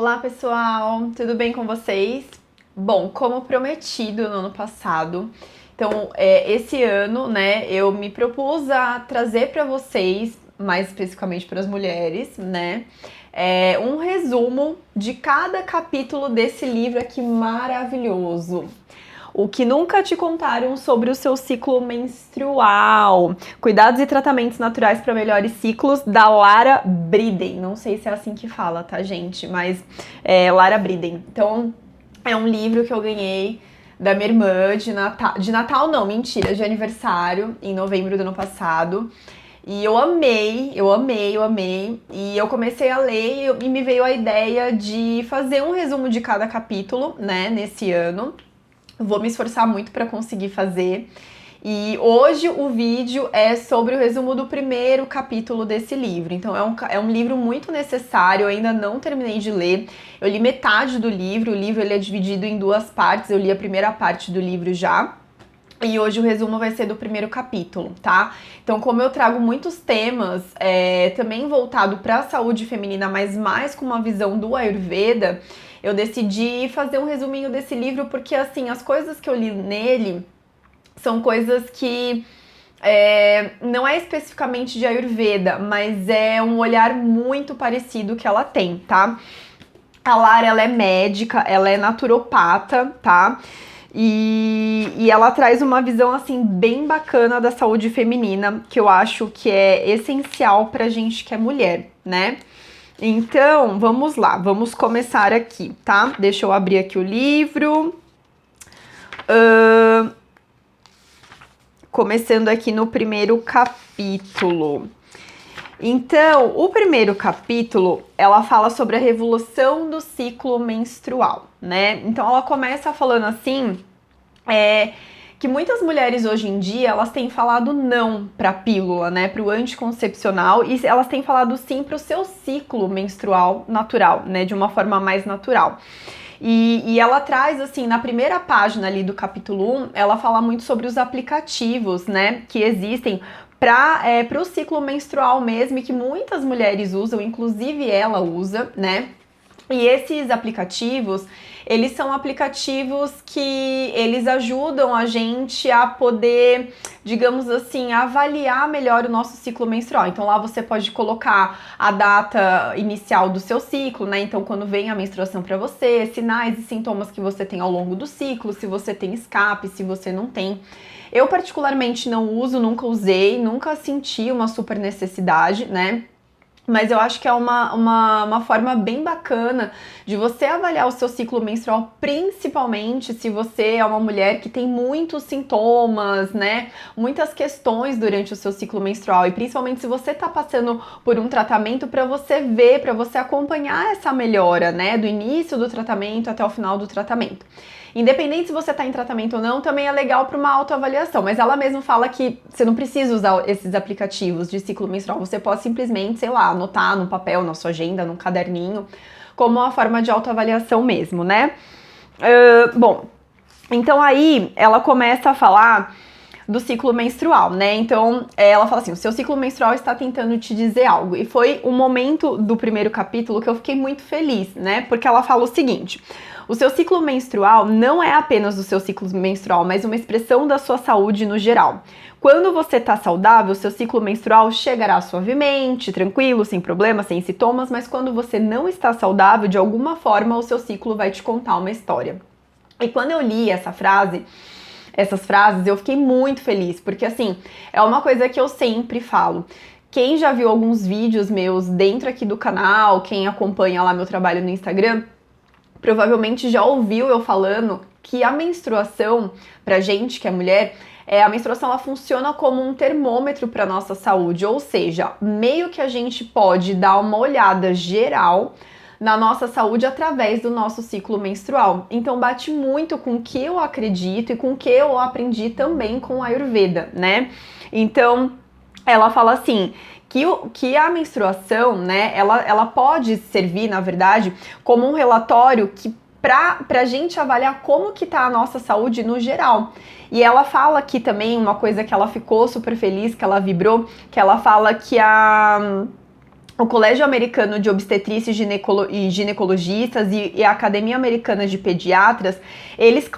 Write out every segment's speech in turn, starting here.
Olá pessoal, tudo bem com vocês? Bom, como prometido no ano passado, então esse ano, né, eu me propus a trazer para vocês, mais especificamente para as mulheres, né, um resumo de cada capítulo desse livro aqui maravilhoso. O que nunca te contaram sobre o seu ciclo menstrual. Cuidados e tratamentos naturais para melhores ciclos, da Lara Briden. Não sei se é assim que fala, tá, gente? Mas é Lara Briden. Então, é um livro que eu ganhei da minha irmã de Natal. De Natal não, mentira, de aniversário, em novembro do ano passado. E eu amei, eu amei, eu amei. E eu comecei a ler e me veio a ideia de fazer um resumo de cada capítulo, né, nesse ano. Vou me esforçar muito para conseguir fazer. E hoje o vídeo é sobre o resumo do primeiro capítulo desse livro. Então é um livro muito necessário, eu ainda não terminei de ler. Eu li metade do livro, o livro ele é dividido em duas partes, eu li a primeira parte do livro já. E hoje o resumo vai ser do primeiro capítulo, tá? Então, como eu trago muitos temas também voltado para a saúde feminina, mas mais com uma visão do Ayurveda, eu decidi fazer um resuminho desse livro porque, assim, as coisas que eu li nele são coisas que não é especificamente de Ayurveda, mas é um olhar muito parecido que ela tem, tá? A Lara, ela é médica, ela é naturopata, tá? E ela traz uma visão, assim, bem bacana da saúde feminina, que eu acho que é essencial pra gente que é mulher, né? Então, vamos lá, vamos começar aqui, tá? Deixa eu abrir aqui o livro. Começando aqui no primeiro capítulo. Então, o primeiro capítulo, ela fala sobre a revolução do ciclo menstrual, né? Então, ela começa falando assim, que muitas mulheres hoje em dia, elas têm falado não pra pílula, né? Pro anticoncepcional, e elas têm falado sim pro seu ciclo menstrual natural, né? De uma forma mais natural. E ela traz, assim, na primeira página ali do capítulo 1, ela fala muito sobre os aplicativos, né? Que existem para o ciclo menstrual mesmo, e que muitas mulheres usam, inclusive ela usa, né? E esses aplicativos, eles são aplicativos que eles ajudam a gente a poder, digamos assim, avaliar melhor o nosso ciclo menstrual. Então lá você pode colocar a data inicial do seu ciclo, né? Então quando vem a menstruação para você, sinais e sintomas que você tem ao longo do ciclo, se você tem escape, se você não tem. Eu particularmente não uso, nunca usei, nunca senti uma super necessidade, né? Mas eu acho que é uma forma bem bacana de você avaliar o seu ciclo menstrual, principalmente se você é uma mulher que tem muitos sintomas, né? Muitas questões durante o seu ciclo menstrual. E principalmente se você tá passando por um tratamento, para você ver, para você acompanhar essa melhora, né? Do início do tratamento até o final do tratamento. Independente se você tá em tratamento ou não, também é legal para uma autoavaliação, mas ela mesma fala que você não precisa usar esses aplicativos de ciclo menstrual, você pode simplesmente, sei lá, anotar no papel, na sua agenda, num caderninho, como uma forma de autoavaliação mesmo, né? Bom, então aí ela começa a falar do ciclo menstrual, né? Então, ela fala assim, o seu ciclo menstrual está tentando te dizer algo. E foi um momento do primeiro capítulo que eu fiquei muito feliz, né? Porque ela fala o seguinte: o seu ciclo menstrual não é apenas o seu ciclo menstrual, mas uma expressão da sua saúde no geral. Quando você tá saudável, seu ciclo menstrual chegará suavemente, tranquilo, sem problemas, sem sintomas, mas quando você não está saudável, de alguma forma o seu ciclo vai te contar uma história. E quando eu li essas frases, eu fiquei muito feliz, porque assim, é uma coisa que eu sempre falo. Quem já viu alguns vídeos meus dentro aqui do canal, quem acompanha lá meu trabalho no Instagram, provavelmente já ouviu eu falando que a menstruação, pra gente que é mulher, a menstruação ela funciona como um termômetro para nossa saúde, ou seja, meio que a gente pode dar uma olhada geral na nossa saúde através do nosso ciclo menstrual. Então bate muito com o que eu acredito e com o que eu aprendi também com a Ayurveda, né? Então ela fala assim, que a menstruação, né, ela pode servir, na verdade, como um relatório que pra gente avaliar como que tá a nossa saúde no geral. E ela fala aqui também uma coisa que ela ficou super feliz, que ela vibrou, que ela fala que o Colégio Americano de Obstetrícia e Ginecologistas e a Academia Americana de Pediatras, eles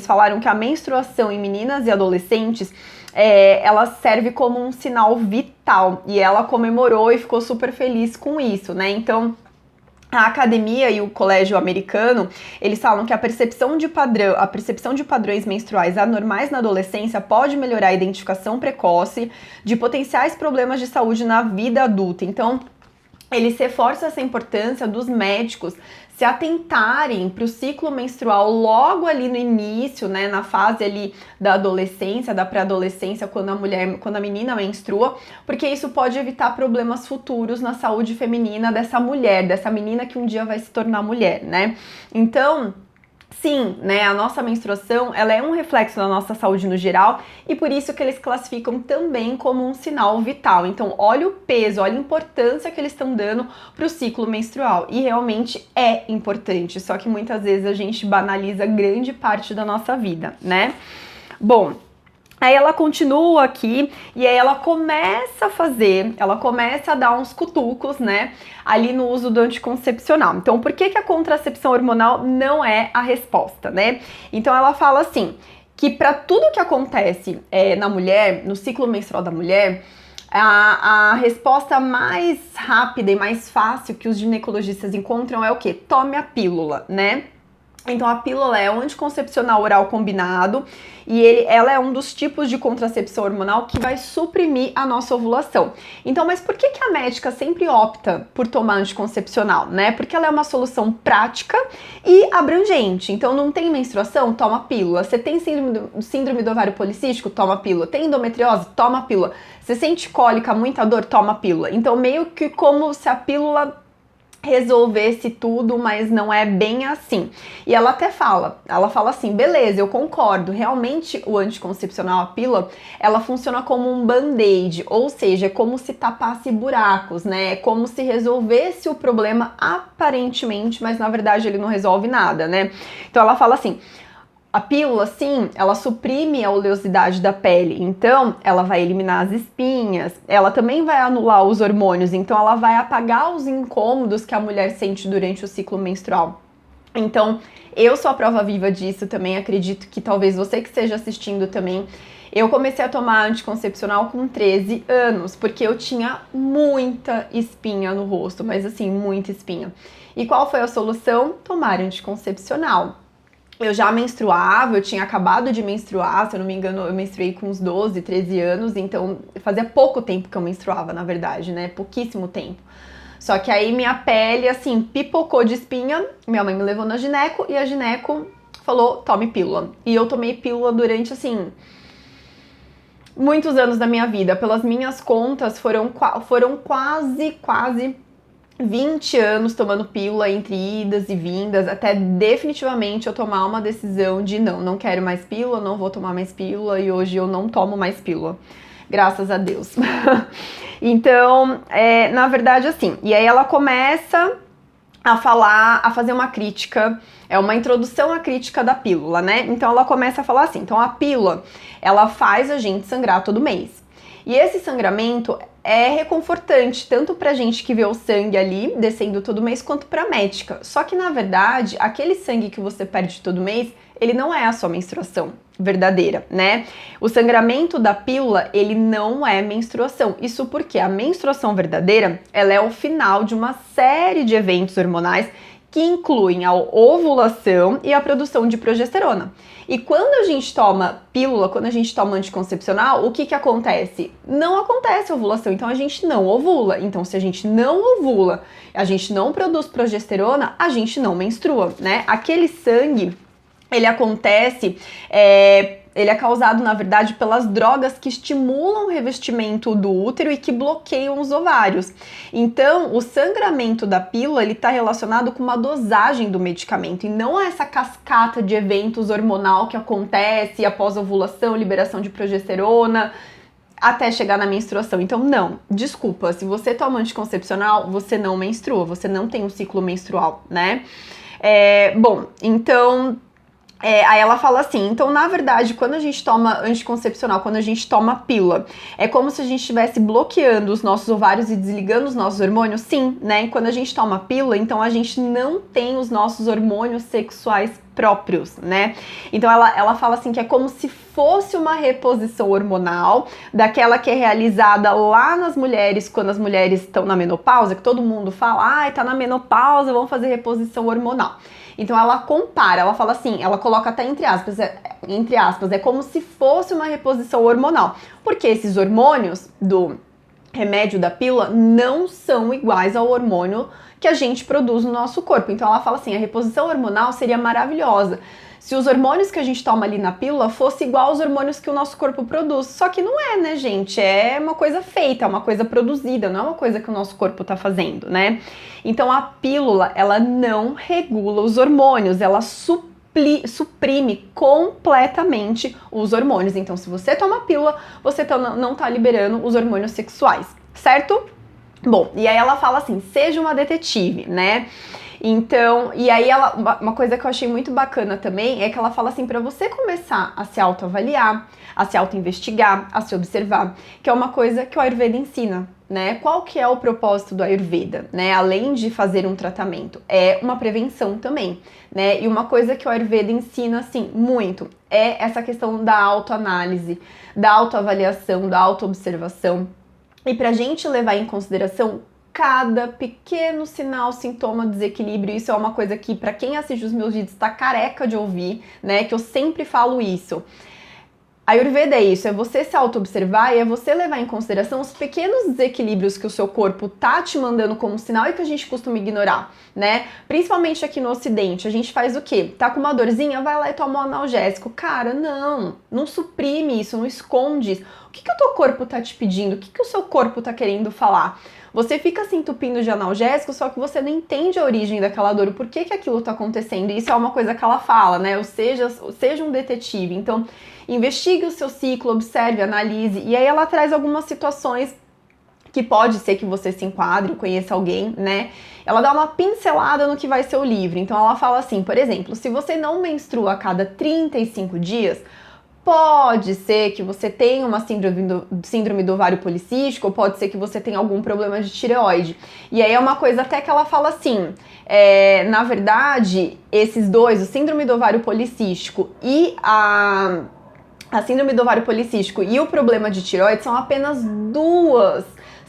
falaram que a menstruação em meninas e adolescentes, ela serve como um sinal vital, e ela comemorou e ficou super feliz com isso, né? Então, a academia e o colégio americano, eles falam que a percepção de padrões menstruais anormais na adolescência pode melhorar a identificação precoce de potenciais problemas de saúde na vida adulta. Então, eles reforçam essa importância dos médicos se atentarem para o ciclo menstrual logo ali no início, né, na fase ali da adolescência, da pré-adolescência, quando a menina menstrua, porque isso pode evitar problemas futuros na saúde feminina dessa mulher, dessa menina que um dia vai se tornar mulher, né? Então, sim, né, a nossa menstruação, ela é um reflexo da nossa saúde no geral, e por isso que eles classificam também como um sinal vital. Então, olha o peso, olha a importância que eles estão dando para o ciclo menstrual, e realmente é importante, só que muitas vezes a gente banaliza grande parte da nossa vida, né? Bom, aí ela continua aqui e aí ela começa a dar uns cutucos, né, ali no uso do anticoncepcional. Então, por que a contracepção hormonal não é a resposta, né? Então, ela fala assim, que para tudo que acontece na mulher, no ciclo menstrual da mulher, a resposta mais rápida e mais fácil que os ginecologistas encontram é o quê? Tome a pílula, né? Então, a pílula é um anticoncepcional oral combinado e ela é um dos tipos de contracepção hormonal que vai suprimir a nossa ovulação. Então, mas por que a médica sempre opta por tomar anticoncepcional, né? Porque ela é uma solução prática e abrangente. Então, não tem menstruação? Toma pílula. Você tem síndrome do ovário policístico? Toma pílula. Tem endometriose? Toma pílula. Você sente cólica, muita dor? Toma pílula. Então, meio que como se a pílula resolvesse tudo, mas não é bem assim. E ela fala assim, beleza, eu concordo, realmente o anticoncepcional, a pílula, ela funciona como um band-aid, ou seja, é como se tapasse buracos, né? É como se resolvesse o problema aparentemente, mas na verdade ele não resolve nada, né? Então ela fala assim, a pílula, sim, ela suprime a oleosidade da pele, então ela vai eliminar as espinhas, ela também vai anular os hormônios, então ela vai apagar os incômodos que a mulher sente durante o ciclo menstrual. Então, eu sou a prova viva disso também, acredito que talvez você que esteja assistindo também. Eu comecei a tomar anticoncepcional com 13 anos, porque eu tinha muita espinha no rosto, mas assim, muita espinha. E qual foi a solução? Tomar anticoncepcional. Eu já menstruava, eu tinha acabado de menstruar, se eu não me engano, eu menstruei com uns 12, 13 anos, então fazia pouco tempo que eu menstruava, na verdade, né? Pouquíssimo tempo. Só que aí minha pele, assim, pipocou de espinha, minha mãe me levou na gineco e a gineco falou, tome pílula. E eu tomei pílula durante, assim, muitos anos da minha vida. Pelas minhas contas, foram quase 20 anos tomando pílula entre idas e vindas, até definitivamente eu tomar uma decisão de não quero mais pílula, não vou tomar mais pílula, e hoje eu não tomo mais pílula. Graças a Deus. Então, na verdade, assim, e aí ela começa a fazer uma crítica, uma introdução à crítica da pílula, né? Então ela começa a falar assim, então a pílula, ela faz a gente sangrar todo mês. E esse sangramento é reconfortante, tanto pra gente que vê o sangue ali descendo todo mês, quanto pra médica. Só que, na verdade, aquele sangue que você perde todo mês, ele não é a sua menstruação verdadeira, né? O sangramento da pílula, ele não é menstruação. Isso porque a menstruação verdadeira, ela é o final de uma série de eventos hormonais que incluem a ovulação e a produção de progesterona. E quando a gente toma pílula, quando a gente toma anticoncepcional, o que acontece? Não acontece ovulação, então a gente não ovula. Então, se a gente não ovula, a gente não produz progesterona, a gente não menstrua, né? Aquele sangue, ele acontece, ele é causado, na verdade, pelas drogas que estimulam o revestimento do útero e que bloqueiam os ovários. Então, o sangramento da pílula, ele está relacionado com uma dosagem do medicamento e não essa cascata de eventos hormonal que acontece após a ovulação, liberação de progesterona, até chegar na menstruação. Então, não, desculpa, se você toma anticoncepcional, você não menstrua, você não tem um ciclo menstrual, né? Bom, então Aí ela fala assim, então na verdade quando a gente toma anticoncepcional, quando a gente toma pílula, é como se a gente estivesse bloqueando os nossos ovários e desligando os nossos hormônios? Sim, né? E quando a gente toma pílula, então a gente não tem os nossos hormônios sexuais próprios, né? Então ela fala assim que é como se fosse uma reposição hormonal daquela que é realizada lá nas mulheres, quando as mulheres estão na menopausa, que todo mundo fala, ai, tá na menopausa, vamos fazer reposição hormonal. Então ela compara, ela fala assim, ela coloca até entre aspas, é como se fosse uma reposição hormonal, porque esses hormônios do remédio da pílula não são iguais ao hormônio que a gente produz no nosso corpo. Então ela fala assim, a reposição hormonal seria maravilhosa se os hormônios que a gente toma ali na pílula fosse igual aos hormônios que o nosso corpo produz. Só que não é, né, gente? É uma coisa feita, é uma coisa produzida, não é uma coisa que o nosso corpo tá fazendo, né? Então a pílula, ela não regula os hormônios, ela suprime completamente os hormônios. Então, se você toma pílula, você não tá liberando os hormônios sexuais, certo? Bom, e aí ela fala assim, seja uma detetive, né? Então, e aí uma coisa que eu achei muito bacana também é que ela fala assim, para você começar a se autoavaliar, a se autoinvestigar, a se observar, que é uma coisa que o Ayurveda ensina, né? Qual que é o propósito do Ayurveda, né? Além de fazer um tratamento, é uma prevenção também, né? E uma coisa que o Ayurveda ensina, assim, muito, é essa questão da autoanálise, da autoavaliação, da autoobservação. E pra gente levar em consideração cada pequeno sinal, sintoma, desequilíbrio, isso é uma coisa que para quem assiste os meus vídeos tá careca de ouvir, né? Que eu sempre falo isso. A Ayurveda é isso, é você se auto-observar e é você levar em consideração os pequenos desequilíbrios que o seu corpo tá te mandando como sinal e que a gente costuma ignorar, né? Principalmente aqui no Ocidente, a gente faz o quê? Tá com uma dorzinha? Vai lá e toma um analgésico. Cara, não suprime isso, não esconde isso. O que o teu corpo tá te pedindo? O que o seu corpo tá querendo falar? Você fica se entupindo de analgésico, só que você não entende a origem daquela dor, o porquê que aquilo tá acontecendo. E isso é uma coisa que ela fala, né? Ou seja um detetive. Então, investigue o seu ciclo, observe, analise. E aí ela traz algumas situações que pode ser que você se enquadre, conheça alguém, né? Ela dá uma pincelada no que vai ser o livro. Então ela fala assim, por exemplo, se você não menstrua a cada 35 dias, pode ser que você tenha uma síndrome do ovário policístico, ou pode ser que você tenha algum problema de tireoide. E aí é uma coisa até que ela fala assim, na verdade, esses dois, o síndrome do ovário policístico e a síndrome do ovário policístico e o problema de tireoide são apenas duas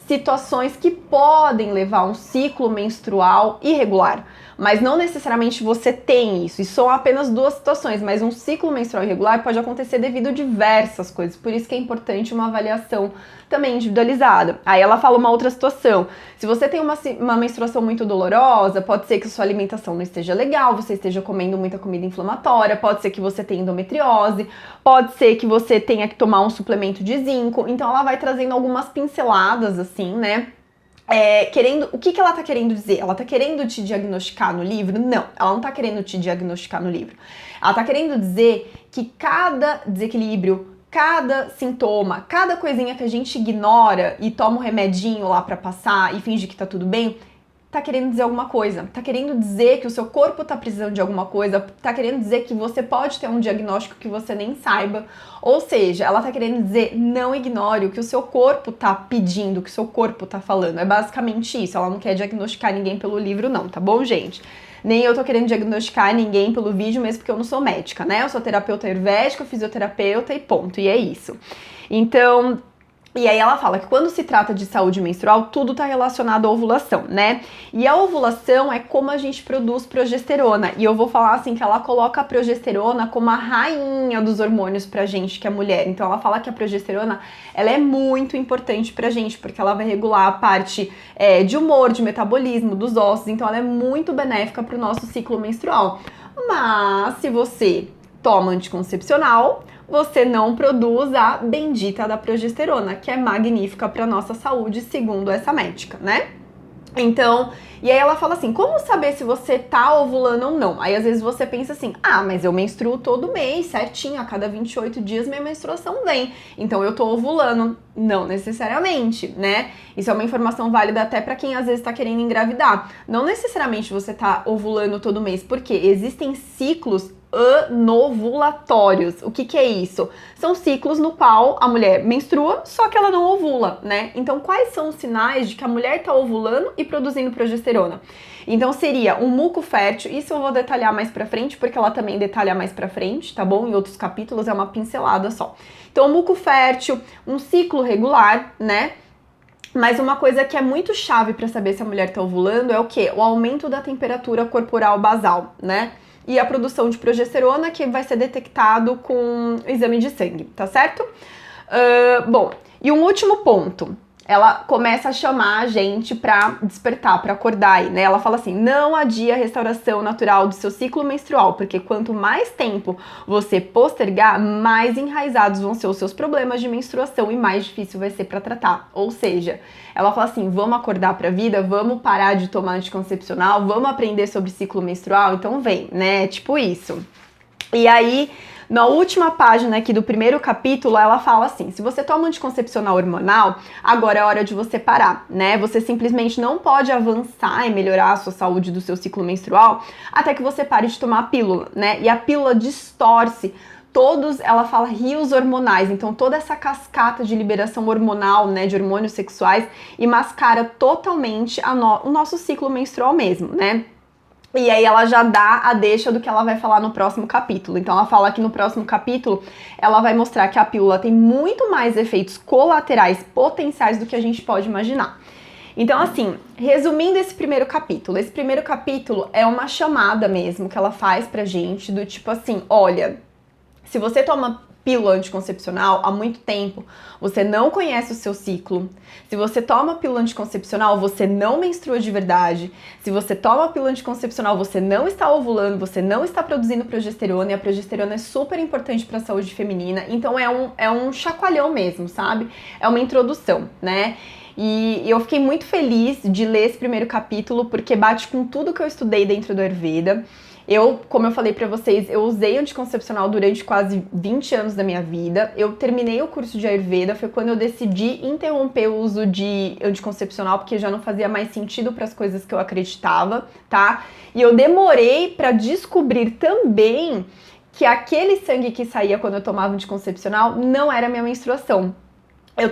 situações que podem levar a um ciclo menstrual irregular. Mas não necessariamente você tem isso. E são apenas duas situações, mas um ciclo menstrual irregular pode acontecer devido a diversas coisas. Por isso que é importante uma avaliação também individualizada. Aí ela fala uma outra situação. Se você tem uma menstruação muito dolorosa, pode ser que a sua alimentação não esteja legal, você esteja comendo muita comida inflamatória, pode ser que você tenha endometriose, pode ser que você tenha que tomar um suplemento de zinco. Então ela vai trazendo algumas pinceladas assim, né? O que ela tá querendo dizer? Ela tá querendo te diagnosticar no livro? Não, ela não tá querendo te diagnosticar no livro. Ela tá querendo dizer que cada desequilíbrio, cada sintoma, cada coisinha que a gente ignora e toma um remedinho lá pra passar e finge que tá tudo bem, tá querendo dizer alguma coisa, tá querendo dizer que o seu corpo tá precisando de alguma coisa, tá querendo dizer que você pode ter um diagnóstico que você nem saiba, ou seja, ela tá querendo dizer, não ignore o que o seu corpo tá pedindo, o que o seu corpo tá falando, é basicamente isso, ela não quer diagnosticar ninguém pelo livro não, tá bom, gente? Nem eu tô querendo diagnosticar ninguém pelo vídeo, mesmo porque eu não sou médica, né? Eu sou terapeuta ayurvédica, fisioterapeuta e ponto, e é isso. Então, e aí ela fala que quando se trata de saúde menstrual, tudo tá relacionado à ovulação, né? E a ovulação é como a gente produz progesterona. E eu vou falar assim que ela coloca a progesterona como a rainha dos hormônios pra gente, que é mulher. Então ela fala que a progesterona, ela é muito importante pra gente, porque ela vai regular a parte de humor, de metabolismo, dos ossos. Então ela é muito benéfica pro nosso ciclo menstrual. Mas se você toma anticoncepcional, você não produz a bendita da progesterona, que é magnífica para nossa saúde, segundo essa médica, né? Então, e aí ela fala assim, como saber se você tá ovulando ou não? Aí às vezes você pensa assim, mas eu menstruo todo mês, certinho, a cada 28 dias minha menstruação vem, então eu tô ovulando. Não necessariamente, né? Isso é uma informação válida até para quem às vezes tá querendo engravidar. Não necessariamente você tá ovulando todo mês, porque existem ciclos anovulatórios. O que é isso? São ciclos no qual a mulher menstrua, só que ela não ovula, né? Então, quais são os sinais de que a mulher está ovulando e produzindo progesterona? Então, seria um muco fértil, isso eu vou detalhar mais pra frente, porque ela também detalha mais pra frente, tá bom? Em outros capítulos é uma pincelada só. Então, um muco fértil, um ciclo regular, né? Mas uma coisa que é muito chave para saber se a mulher está ovulando é o quê? O aumento da temperatura corporal basal, né? E a produção de progesterona, que vai ser detectado com o exame de sangue, tá certo? Bom, e um último ponto. Ela começa a chamar a gente pra despertar, pra acordar aí, né? Ela fala assim, não adia a restauração natural do seu ciclo menstrual, porque quanto mais tempo você postergar, mais enraizados vão ser os seus problemas de menstruação e mais difícil vai ser pra tratar. Ou seja, ela fala assim, vamos acordar pra vida, vamos parar de tomar anticoncepcional, vamos aprender sobre ciclo menstrual, então vem, né? Tipo isso. E aí, na última página aqui do primeiro capítulo, ela fala assim, se você toma anticoncepcional hormonal, agora é hora de você parar, né? Você simplesmente não pode avançar e melhorar a sua saúde do seu ciclo menstrual até que você pare de tomar a pílula, né? E a pílula distorce ela fala rios hormonais, então toda essa cascata de liberação hormonal, né, de hormônios sexuais, e mascara totalmente o nosso ciclo menstrual mesmo, né? E aí ela já dá a deixa do que ela vai falar no próximo capítulo. Então ela fala que no próximo capítulo ela vai mostrar que a pílula tem muito mais efeitos colaterais potenciais do que a gente pode imaginar. Então assim, resumindo esse primeiro capítulo é uma chamada mesmo que ela faz pra gente do tipo assim, olha, se você toma pílula anticoncepcional há muito tempo, você não conhece o seu ciclo. Se você toma pílula anticoncepcional, você não menstrua de verdade. Se você toma pílula anticoncepcional, você não está ovulando, você não está produzindo progesterona, e a progesterona é super importante para a saúde feminina. Então é um chacoalhão mesmo, sabe? É uma introdução, né? E eu fiquei muito feliz de ler esse primeiro capítulo, porque bate com tudo que eu estudei dentro do Ayurveda. Como eu falei pra vocês, eu usei anticoncepcional durante quase 20 anos da minha vida. Eu terminei o curso de Ayurveda, foi quando eu decidi interromper o uso de anticoncepcional, porque já não fazia mais sentido para as coisas que eu acreditava, tá? E eu demorei pra descobrir também que aquele sangue que saía quando eu tomava anticoncepcional não era minha menstruação. Eu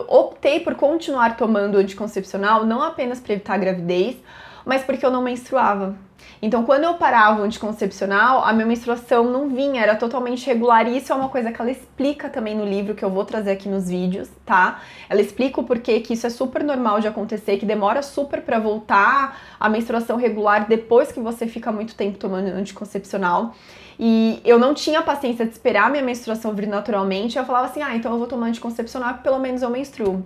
optei por continuar tomando anticoncepcional não apenas para evitar a gravidez, mas porque eu não menstruava. Então, quando eu parava o anticoncepcional, a minha menstruação não vinha, era totalmente regular. E isso é uma coisa que ela explica também no livro, que eu vou trazer aqui nos vídeos, tá? Ela explica o porquê que isso é super normal de acontecer, que demora super pra voltar a menstruação regular depois que você fica muito tempo tomando anticoncepcional. E eu não tinha paciência de esperar a minha menstruação vir naturalmente. Eu falava assim, então eu vou tomar anticoncepcional que pelo menos eu menstruo.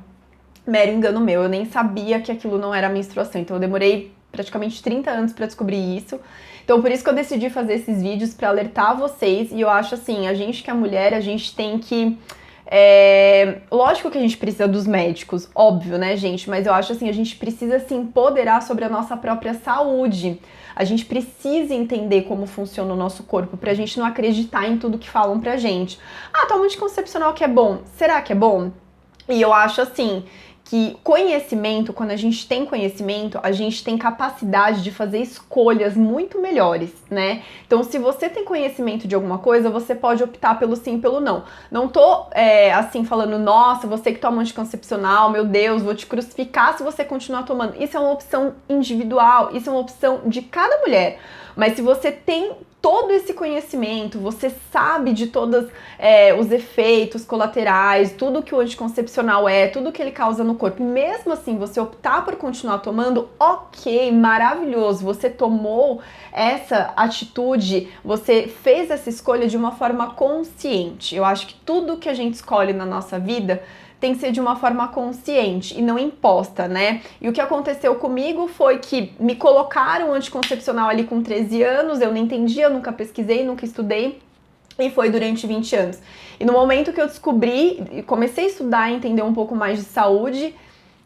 Mero engano meu, eu nem sabia que aquilo não era menstruação. Então eu demorei praticamente 30 anos para descobrir isso. Então por isso que eu decidi fazer esses vídeos para alertar vocês. E eu acho assim, a gente que é mulher, a gente tem que... lógico que a gente precisa dos médicos, óbvio, né, gente? Mas eu acho assim, a gente precisa se empoderar sobre a nossa própria saúde. A gente precisa entender como funciona o nosso corpo pra gente não acreditar em tudo que falam pra gente. Toma anticoncepcional que é bom. Será que é bom? E eu acho assim... que conhecimento, quando a gente tem conhecimento, a gente tem capacidade de fazer escolhas muito melhores, né? Então, se você tem conhecimento de alguma coisa, você pode optar pelo sim e pelo não. Não tô, assim, falando, nossa, você que toma anticoncepcional, meu Deus, vou te crucificar se você continuar tomando. Isso é uma opção individual, isso é uma opção de cada mulher. Mas se você tem todo esse conhecimento, você sabe de todos os efeitos colaterais, tudo que o anticoncepcional tudo que ele causa no corpo, mesmo assim você optar por continuar tomando, ok, maravilhoso, você tomou essa atitude, você fez essa escolha de uma forma consciente. Eu acho que tudo que a gente escolhe na nossa vida tem que ser de uma forma consciente e não imposta, né? E o que aconteceu comigo foi que me colocaram anticoncepcional ali com 13 anos, eu não entendia, eu nunca pesquisei, nunca estudei, e foi durante 20 anos. E no momento que eu descobri, comecei a estudar e entender um pouco mais de saúde,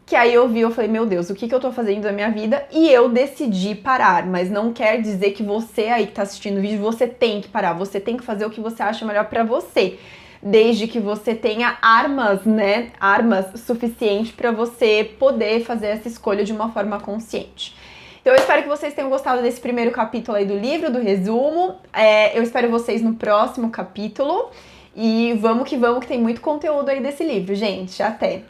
que aí eu falei, meu Deus, o que eu tô fazendo na minha vida? E eu decidi parar, mas não quer dizer que você aí que tá assistindo o vídeo, você tem que parar, você tem que fazer o que você acha melhor pra você. Desde que você tenha armas, né? Armas suficientes para você poder fazer essa escolha de uma forma consciente. Então eu espero que vocês tenham gostado desse primeiro capítulo aí do livro, do resumo. Eu espero vocês no próximo capítulo. E vamos que tem muito conteúdo aí desse livro, gente. Até!